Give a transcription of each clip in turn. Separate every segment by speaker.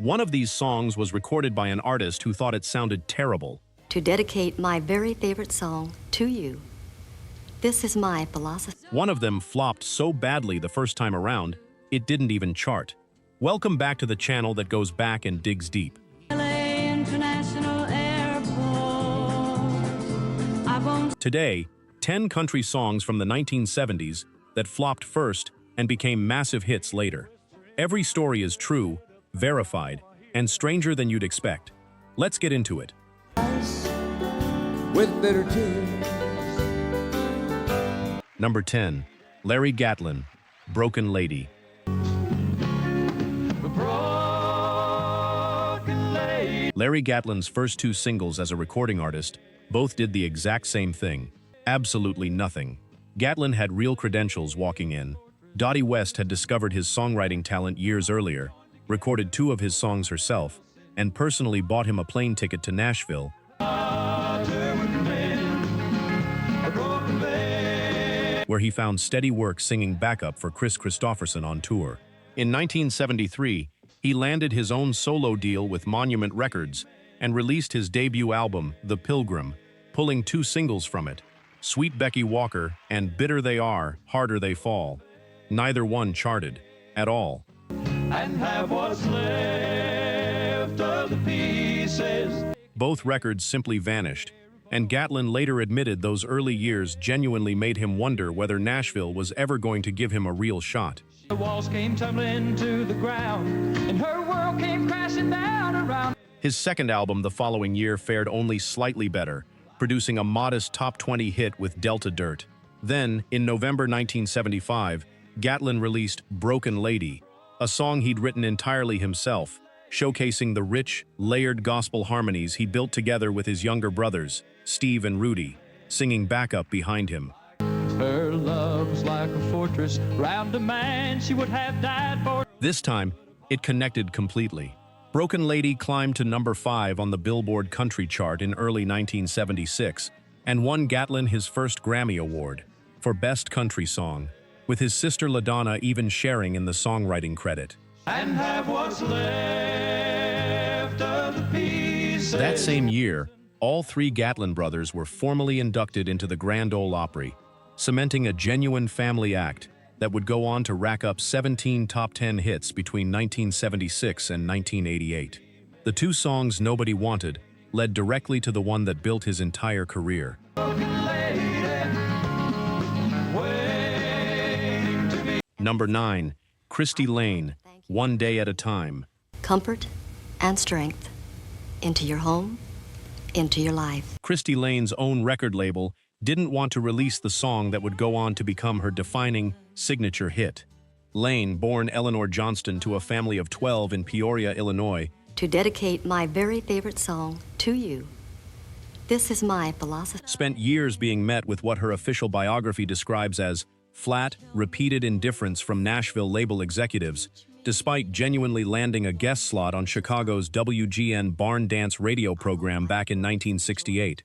Speaker 1: One of these songs was recorded by an artist who thought it sounded terrible.
Speaker 2: To dedicate my very favorite song to you. This is my philosophy.
Speaker 1: One of them flopped so badly the first time around, it didn't even chart. Welcome back to the channel that goes back and digs deep. Today, 10 country songs from the 1970s that flopped first and became massive hits later. Every story is true, verified, and stranger than you'd expect. Let's get into it.
Speaker 3: With bitter tears.
Speaker 1: Number 10. Larry Gatlin, Broken Lady. Larry Gatlin's first two singles as a recording artist both did the exact same thing. Absolutely nothing. Gatlin had real credentials walking in. Dottie West had discovered his songwriting talent years earlier, recorded 2 of his songs herself, and personally bought him a plane ticket to Nashville, where he found steady work singing backup for Kris Kristofferson on tour. In 1973, he landed his own solo deal with Monument Records and released his debut album, The Pilgrim, pulling 2 singles from it, Sweet Becky Walker and Bitter They Are, Harder They Fall. Neither one charted at all.
Speaker 4: And have what's left of the pieces.
Speaker 1: Both records simply vanished, and Gatlin later admitted those early years genuinely made him wonder whether Nashville was ever going to give him a real shot.
Speaker 4: The walls came tumbling to the ground, and her world came crashing down around.
Speaker 1: His second album the following year fared only slightly better, producing a modest top 20 hit with Delta Dirt. Then, in November 1975, Gatlin released Broken Lady, a song he'd written entirely himself, showcasing the rich, layered gospel harmonies he built together with his younger brothers, Steve and Rudy, singing backup behind him.
Speaker 4: Her love's like a fortress, round a man she would have died for.
Speaker 1: This time, it connected completely. Broken Lady climbed to number 5 on the Billboard Country chart in early 1976 and won Gatlin his first Grammy Award for Best Country Song, with his sister LaDonna even sharing in the songwriting credit.
Speaker 4: And have what's left of the pieces.
Speaker 1: That same year, all 3 Gatlin brothers were formally inducted into the Grand Ole Opry, cementing a genuine family act that would go on to rack up 17 top 10 hits between 1976 and 1988. The 2 songs nobody wanted led directly to the one that built his entire career. Number 9. Christy Lane, One Day at a Time.
Speaker 2: Comfort and strength into your home, into your life.
Speaker 1: Christy Lane's own record label didn't want to release the song that would go on to become her defining signature hit. Lane, born Eleanor Johnston to a family of 12 in Peoria, Illinois,
Speaker 2: To dedicate my very favorite song to you. This is my philosophy.
Speaker 1: spent years being met with what her official biography describes as flat, repeated indifference from Nashville label executives, despite genuinely landing a guest slot on Chicago's WGN Barn Dance radio program back in 1968.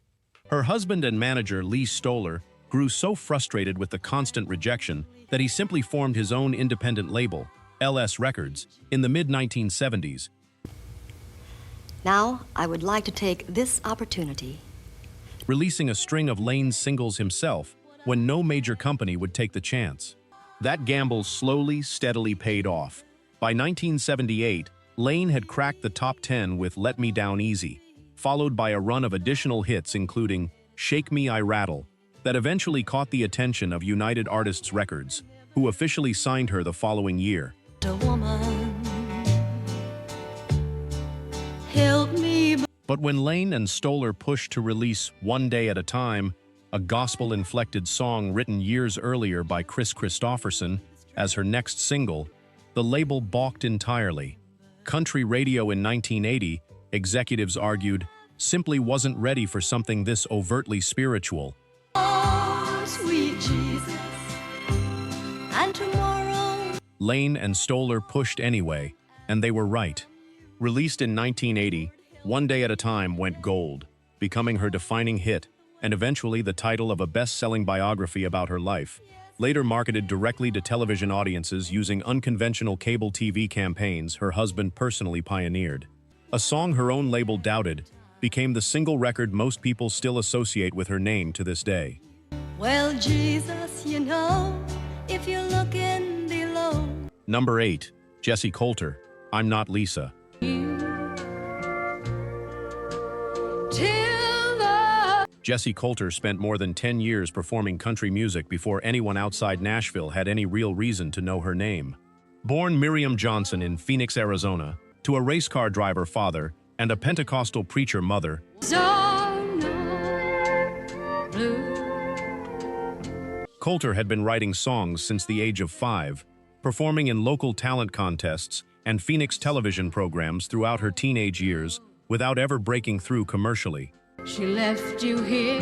Speaker 1: Her husband and manager, Lee Stoller, grew so frustrated with the constant rejection that he simply formed his own independent label, LS Records, in the mid-1970s.
Speaker 2: Now, I would like to take this opportunity.
Speaker 1: Releasing a string of Lane's singles himself when no major company would take the chance. That gamble slowly, steadily paid off. By 1978, Lane had cracked the top 10 with Let Me Down Easy, followed by a run of additional hits including Shake Me, I Rattle, that eventually caught the attention of United Artists Records, who officially signed her the following year.
Speaker 2: A woman, help me.
Speaker 1: But when Lane and Stoller pushed to release One Day at a Time, a gospel-inflected song written years earlier by Kris Kristofferson, as her next single, the label balked entirely. Country radio in 1980, executives argued, simply wasn't ready for something this overtly spiritual.
Speaker 2: Oh, sweet Jesus, and tomorrow.
Speaker 1: Lane and Stoller pushed anyway, and they were right. Released in 1980, One Day at a Time went gold, becoming her defining hit, and eventually the title of a best-selling biography about her life. Later marketed directly to television audiences using unconventional cable TV campaigns her husband personally pioneered. A song her own label doubted became the single record most people still associate with her name to this day.
Speaker 2: Well, Jesus, you know, if you're looking below.
Speaker 1: Number 8. Jessi Colter, I'm Not Lisa. Jessi Colter spent more than 10 years performing country music before anyone outside Nashville had any real reason to know her name. Born Miriam Johnson in Phoenix, Arizona, to a race car driver father and a Pentecostal preacher mother, Colter had been writing songs since the age of 5, performing in local talent contests and Phoenix television programs throughout her teenage years without ever breaking through commercially.
Speaker 3: She left you here,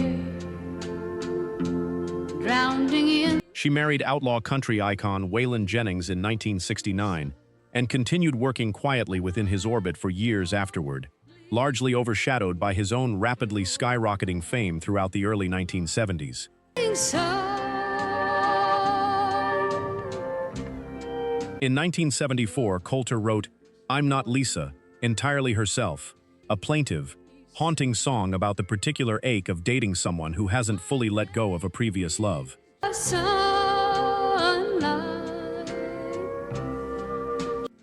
Speaker 3: drowning in.
Speaker 1: She married outlaw country icon Waylon Jennings in 1969 and continued working quietly within his orbit for years afterward, largely overshadowed by his own rapidly skyrocketing fame throughout the early 1970s. In 1974, Colter wrote I'm Not Lisa, entirely herself, a plaintive, haunting song about the particular ache of dating someone who hasn't fully let go of a previous love.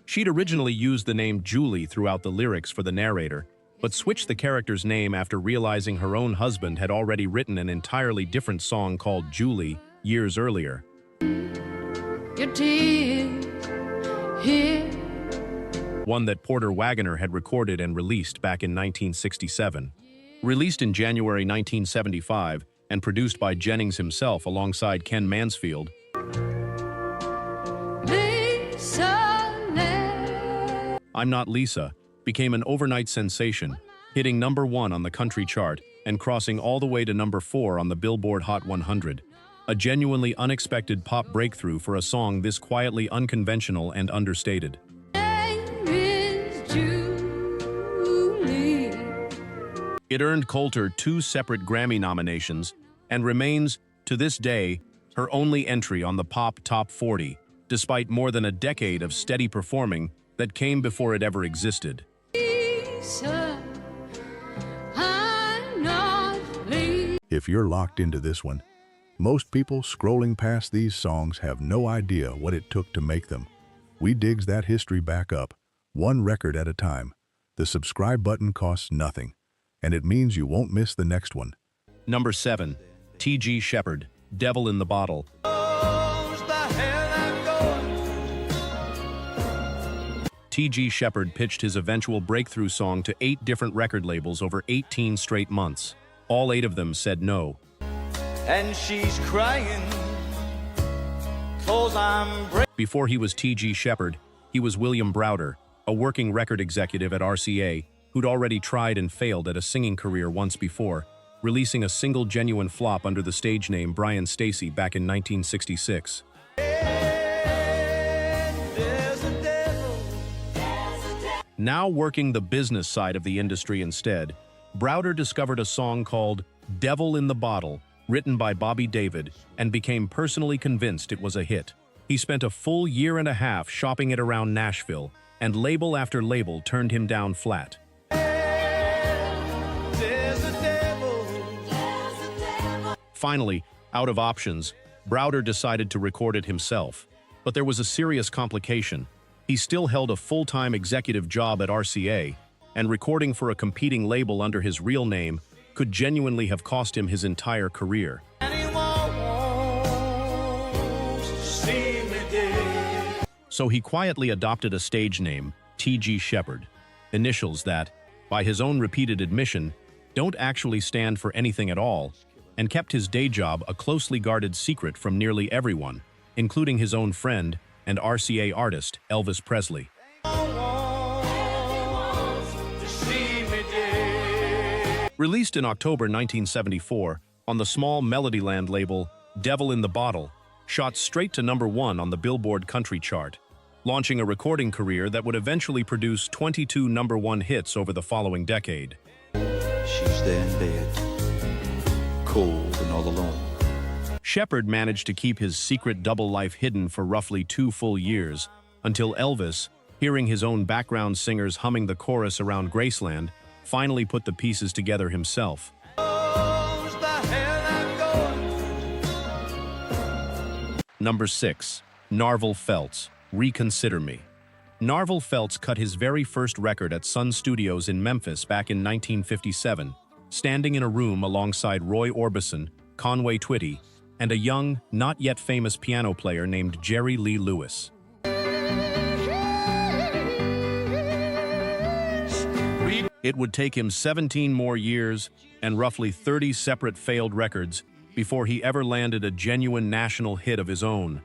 Speaker 1: She'd originally used the name Gilley throughout the lyrics for the narrator, but switched the character's name after realizing her own husband had already written an entirely different song called Julie years earlier.
Speaker 3: Your tears here.
Speaker 1: One that Porter Wagoner had recorded and released back in 1967. Released in January 1975 and produced by Jennings himself alongside Ken Mansfield, I'm Not Lisa became an overnight sensation, hitting number 1 on the country chart and crossing all the way to number 4 on the Billboard Hot 100. A genuinely unexpected pop breakthrough for a song this quietly unconventional and understated. It earned Colter 2 separate Grammy nominations and remains, to this day, her only entry on the Pop Top 40, despite more than a decade of steady performing that came before it ever existed.
Speaker 5: If you're locked into this one, most people scrolling past these songs have no idea what it took to make them. We digs that history back up, one record at a time. The subscribe button costs nothing, and it means you won't miss the next one.
Speaker 1: Number 7. T.G. Sheppard, Devil in the Bottle. T.G. Sheppard pitched his eventual breakthrough song to 8 different record labels over 18 straight months. All 8 of them said no.
Speaker 6: And she's crying 'cause I'm
Speaker 1: Before he was T.G. Sheppard, he was William Browder, a working record executive at RCA, who'd already tried and failed at a singing career once before, releasing a single genuine flop under the stage name Brian Stacy back in 1966. Now working the business side of the industry instead, Browder discovered a song called Devil in the Bottle, written by Bobby David, and became personally convinced it was a hit. He spent a full year and a half shopping it around Nashville, and label after label turned him down flat. Finally, out of options, Browder decided to record it himself. But there was a serious complication. He still held a full-time executive job at RCA, and recording for a competing label under his real name could genuinely have cost him his entire career. So he quietly adopted a stage name, T.G. Sheppard, initials that, by his own repeated admission, don't actually stand for anything at all, and kept his day job a closely guarded secret from nearly everyone, including his own friend and RCA artist Elvis Presley. Released in October 1974 on the small Melodyland label Devil in the Bottle, shot straight to number 1 on the Billboard country chart, launching a recording career that would eventually produce 22 number 1 hits over the following decade.
Speaker 6: She's there in bed, cold and all alone.
Speaker 1: Sheppard managed to keep his secret double life hidden for roughly 2 full years, until Elvis, hearing his own background singers humming the chorus around Graceland, finally put the pieces together himself. Number 6. Narvel Felts, Reconsider Me. Narvel Felts cut his very first record at Sun Studios in Memphis back in 1957, standing in a room alongside Roy Orbison, Conway Twitty, and a young, not yet famous piano player named Jerry Lee Lewis. It would take him 17 more years and roughly 30 separate failed records before he ever landed a genuine national hit of his own.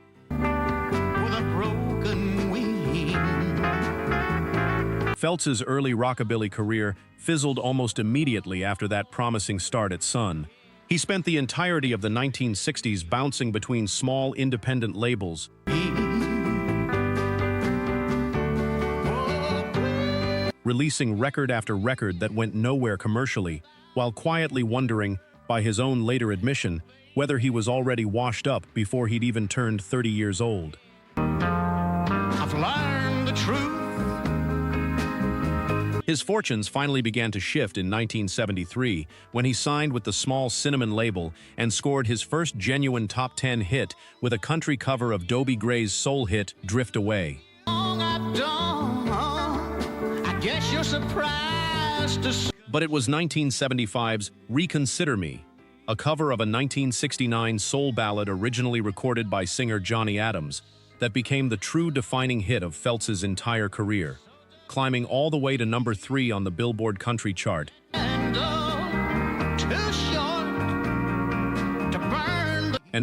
Speaker 1: Felts's early rockabilly career fizzled almost immediately after that promising start at Sun. He spent the entirety of the 1960s bouncing between small independent labels, releasing record after record that went nowhere commercially, while quietly wondering, by his own later admission, whether he was already washed up before he'd even turned 30 years old.
Speaker 6: I've learned the truth.
Speaker 1: His fortunes finally began to shift in 1973 when he signed with the small Cinnamon label and scored his first genuine top 10 hit with a country cover of Dobie Gray's soul hit, Drift Away.
Speaker 6: I guess you're surprised to...
Speaker 1: But it was 1975's Reconsider Me, a cover of a 1969 soul ballad originally recorded by singer Johnny Adams, that became the true defining hit of Felts's entire career, climbing all the way to number 3 on the Billboard country chart,
Speaker 6: and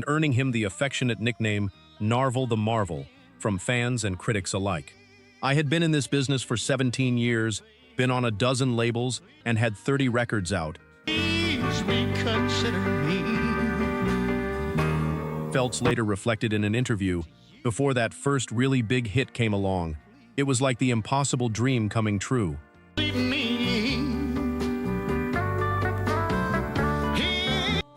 Speaker 1: earning him the affectionate nickname Narvel the Marvel from fans and critics alike. I had been in this business for 17 years, been on a dozen labels, and had 30 records out.
Speaker 6: Please reconsider me.
Speaker 1: Felts later reflected in an interview, before that first really big hit came along, it was like the impossible dream coming true.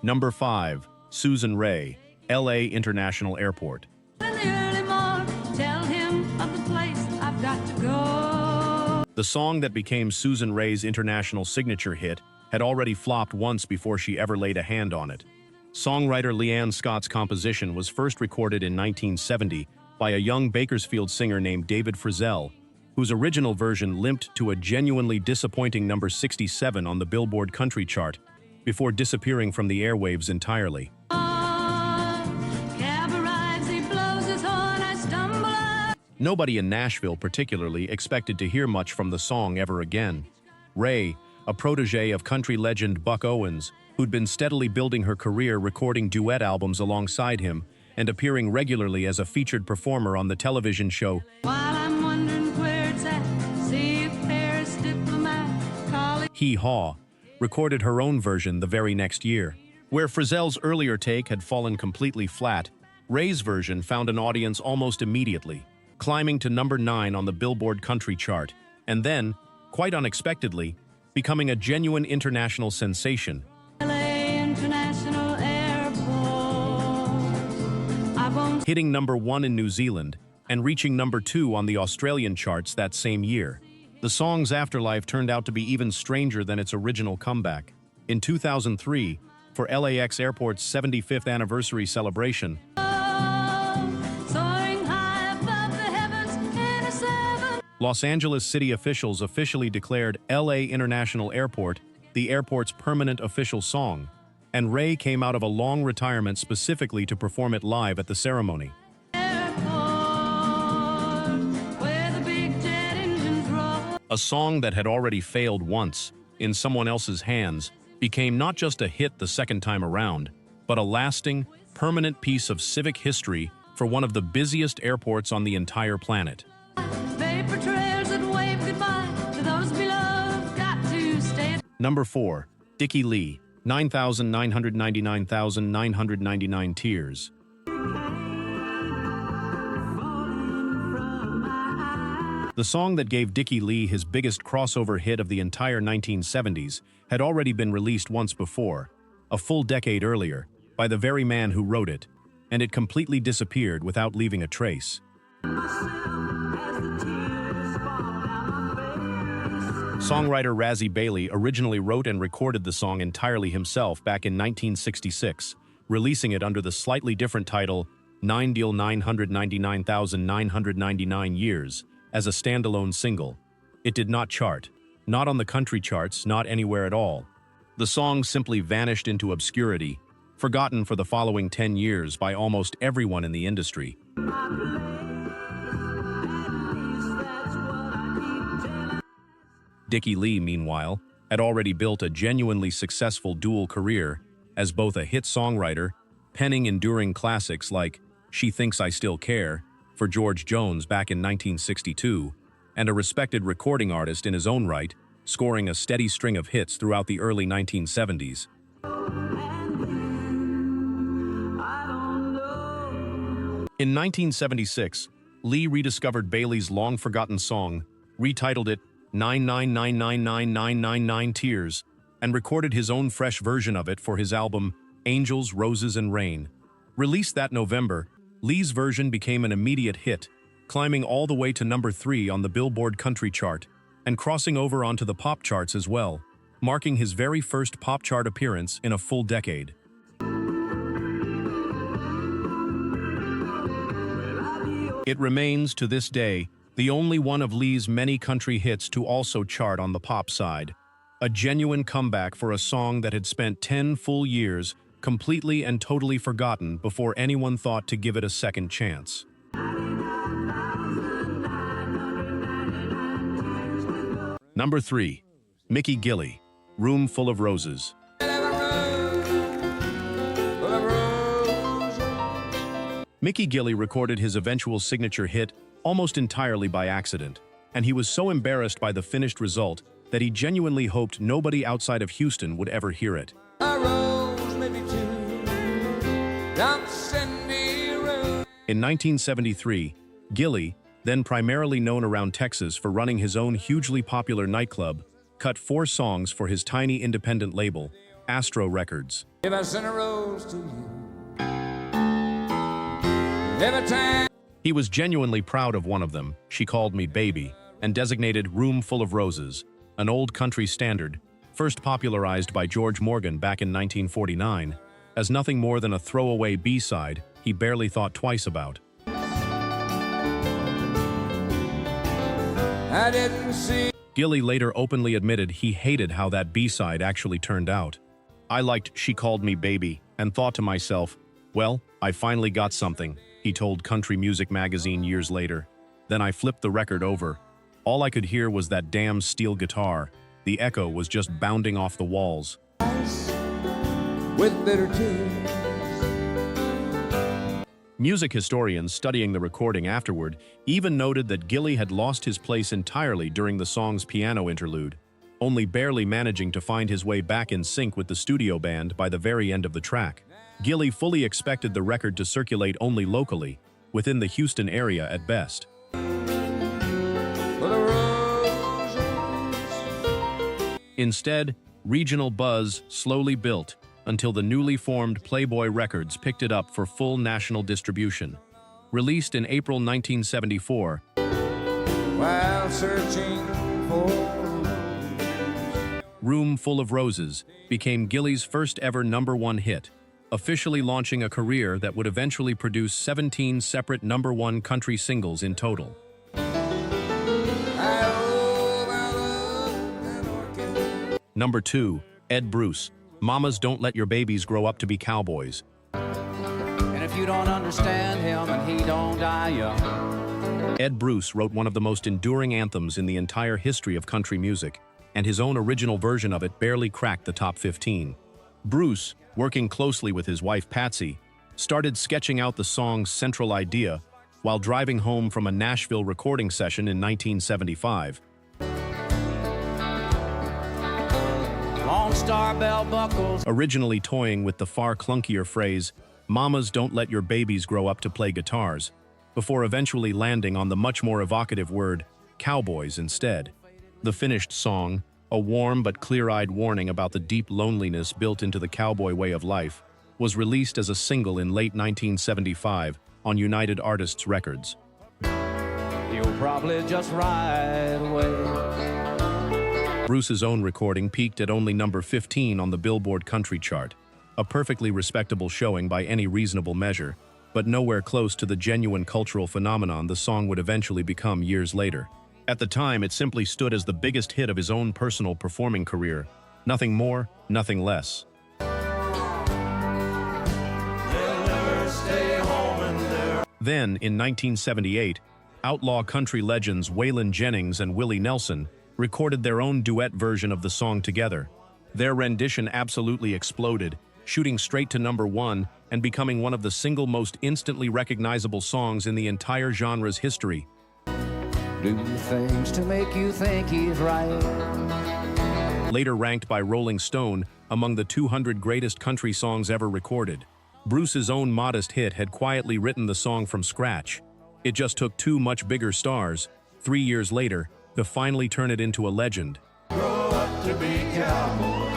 Speaker 1: Number 5. Susan Raye, LA International Airport.
Speaker 3: In the early morning, tell him of the place I've got to go.
Speaker 1: The song that became Susan Raye's international signature hit had already flopped once before she ever laid a hand on it. Songwriter Leanne Scott's composition was first recorded in 1970 by a young Bakersfield singer named David Frizzell, whose original version limped to a genuinely disappointing number 67 on the Billboard country chart, before disappearing from the airwaves entirely. Nobody in Nashville particularly expected to hear much from the song ever again. Raye, a protege of country legend Buck Owens, who'd been steadily building her career recording duet albums alongside him and appearing regularly as a featured performer on the television show Hee Haw, recorded her own version the very next year. Where Frizzell's earlier take had fallen completely flat, Raye's version found an audience almost immediately, climbing to number 9 on the Billboard country chart, and then, quite unexpectedly, becoming a genuine international sensation. Hitting number 1 in New Zealand and reaching number 2 on the Australian charts that same year. The song's afterlife turned out to be even stranger than its original comeback. In 2003, for LAX Airport's 75th anniversary celebration, Los Angeles city officials officially declared LA International Airport the airport's permanent official song, and Raye came out of a long retirement specifically to perform it live at the ceremony. A song that had already failed once, in someone else's hands, became not just a hit the second time around, but a lasting, permanent piece of civic history for one of the busiest airports on the entire planet. Number 4. Dickey Lee, 9,999,999 Tears. The song that gave Dickey Lee his biggest crossover hit of the entire 1970s had already been released once before, a full decade earlier, by the very man who wrote it, and it completely disappeared without leaving a trace. Songwriter Raye Bailey originally wrote and recorded the song entirely himself back in 1966, releasing it under the slightly different title 999,999 Years as a standalone single. It did not chart, not on the country charts, not anywhere at all. The song simply vanished into obscurity, forgotten for the following 10 years by almost everyone in the industry. Dickey Lee, meanwhile, had already built a genuinely successful dual career as both a hit songwriter, penning enduring classics like She Thinks I Still Care for George Jones back in 1962, and a respected recording artist in his own right, scoring a steady string of hits throughout the early 1970s. In 1976, Lee rediscovered Bailey's long-forgotten song, retitled it 9999999 Tears, and recorded his own fresh version of it for his album Angels, Roses, and Rain. Released that November, Lee's version became an immediate hit, climbing all the way to number 3 on the Billboard Country chart and crossing over onto the pop charts as well, marking his very first pop chart appearance in a full decade. It remains, to this day, the only one of Lee's many country hits to also chart on the pop side, a genuine comeback for a song that had spent 10 full years completely and totally forgotten before anyone thought to give it a second chance. Number 3. Mickey Gilley, Room Full of Roses. Mickey Gilley recorded his eventual signature hit almost entirely by accident, and he was so embarrassed by the finished result that he genuinely hoped nobody outside of Houston would ever hear it. In 1973, Gilley, then primarily known around Texas for running his own hugely popular nightclub, cut 4 songs for his tiny independent label, Astro Records.
Speaker 4: If I sent a rose to you, every time.
Speaker 1: He was genuinely proud of one of them, She Called Me Baby, and designated Room Full of Roses, an old country standard, first popularized by George Morgan back in 1949, as nothing more than a throwaway B-side he barely thought twice about.
Speaker 4: I didn't see.
Speaker 1: Gilley later openly admitted he hated how that B-side actually turned out. I liked She Called Me Baby and thought to myself, well, I finally got something, he told Country Music Magazine years later. Then I flipped the record over. All I could hear was that damn steel guitar. The echo was just bounding off the walls.
Speaker 4: With bitter tears.
Speaker 1: Music historians studying the recording afterward even noted that Gilley had lost his place entirely during the song's piano interlude, only barely managing to find his way back in sync with the studio band by the very end of the track. Gilley fully expected the record to circulate only locally, within the Houston area at best. Instead, regional buzz slowly built until the newly formed Playboy Records picked it up for full national distribution. Released in April 1974,
Speaker 4: While searching for
Speaker 1: Room Full of Roses became Gilley's first ever #1 hit, officially launching a career that would eventually produce 17 separate #1 country singles in total. Number 2, Ed Bruce, Mamas Don't Let Your Babies Grow Up to Be Cowboys.
Speaker 6: And if you don't understand him and he don't die young.
Speaker 1: Ed Bruce wrote one of the most enduring anthems in the entire history of country music, and his own original version of it barely cracked the top 15. Bruce, working closely with his wife Patsy, started sketching out the song's central idea while driving home from a Nashville recording session in 1975.
Speaker 6: Long star bell buckles.
Speaker 1: Originally toying with the far clunkier phrase, "Mamas don't let your babies grow up to play guitars," before eventually landing on the much more evocative word, cowboys, instead. The finished song, a warm but clear-eyed warning about the deep loneliness built into the cowboy way of life, was released as a single in late 1975 on United Artists Records.
Speaker 6: You'll probably just ride away.
Speaker 1: Bruce's own recording peaked at only number 15 on the Billboard Country chart, a perfectly respectable showing by any reasonable measure, but nowhere close to the genuine cultural phenomenon the song would eventually become years later. At the time, it simply stood as the biggest hit of his own personal performing career. Nothing more, nothing less. Then, in 1978, outlaw country legends Waylon Jennings and Willie Nelson recorded their own duet version of the song together. Their rendition absolutely exploded, shooting straight to number 1 and becoming one of the single most instantly recognizable songs in the entire genre's history.
Speaker 6: Do things to make you think he's right.
Speaker 1: Later ranked by Rolling Stone among the 200 greatest country songs ever recorded. Bruce's own modest hit had quietly written the song from scratch. It just took two much bigger stars, 3 years later, to finally turn it into a legend.
Speaker 7: Grow up to be cowboy.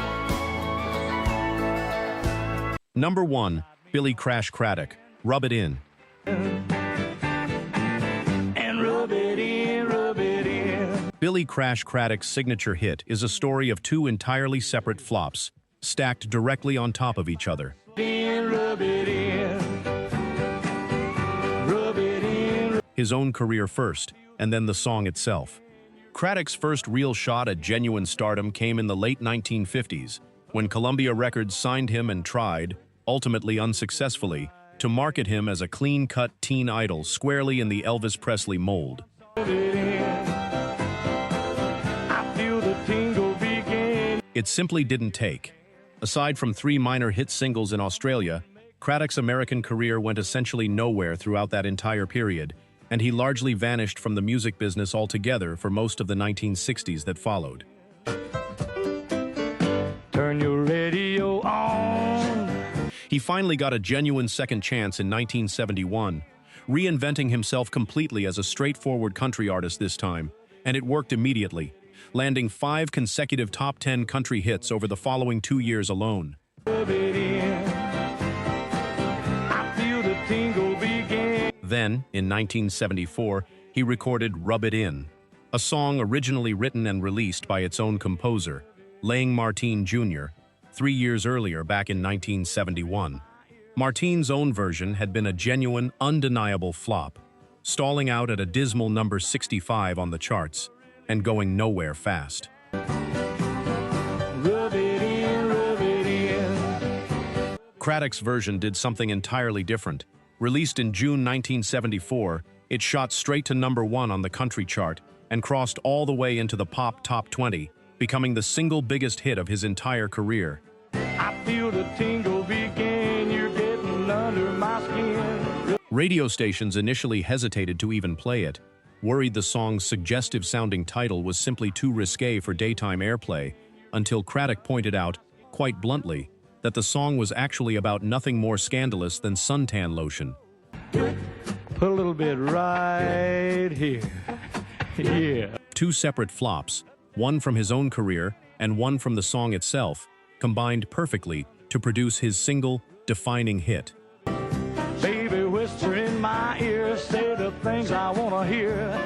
Speaker 1: Number 1, Billy Crash Craddock, Rub It In.
Speaker 4: And rub it in, rub it in.
Speaker 1: Billy Crash Craddock's signature hit is a story of two entirely separate flops, stacked directly on top of each other.
Speaker 4: Rub it in. Rub it in.
Speaker 1: His own career first, and then the song itself. Craddock's first real shot at genuine stardom came in the late 1950s, when Columbia Records signed him and tried, ultimately unsuccessfully, to market him as a clean-cut teen idol squarely in the Elvis Presley mold.
Speaker 4: Rub it in. I feel the tingle begin.
Speaker 1: It simply didn't take. Aside from 3 minor hit singles in Australia, Craddock's American career went essentially nowhere throughout that entire period, and he largely vanished from the music business altogether for most of the 1960s that followed.
Speaker 4: Turn your radio on.
Speaker 1: He finally got a genuine second chance in 1971, reinventing himself completely as a straightforward country artist this time, and it worked immediately, landing 5 consecutive top 10 country hits over the following 2 years alone.
Speaker 4: Rub it in. I feel the tingle begin.
Speaker 1: Then, in 1974, he recorded Rub It In, a song originally written and released by its own composer, Lang Martine Jr., 3 years earlier back in 1971. Martine's own version had been a genuine, undeniable flop, stalling out at a dismal number 65 on the charts, and going nowhere fast.
Speaker 4: Rub it in, rub it in.
Speaker 1: Craddock's version did something entirely different. Released in June 1974, it shot straight to number 1 on the country chart and crossed all the way into the pop top 20, becoming the single biggest hit of his entire career.
Speaker 4: I feel the tingle begin. You're getting under my skin.
Speaker 1: Radio stations initially hesitated to even play it, worried the song's suggestive-sounding title was simply too risque for daytime airplay, until Craddock pointed out, quite bluntly, that the song was actually about nothing more scandalous than suntan lotion.
Speaker 4: Put a little bit right here. Yeah.
Speaker 1: 2 separate flops, one from his own career and one from the song itself, combined perfectly to produce his single, defining hit.
Speaker 4: Baby, whisper in my ear, say the things I want to hear.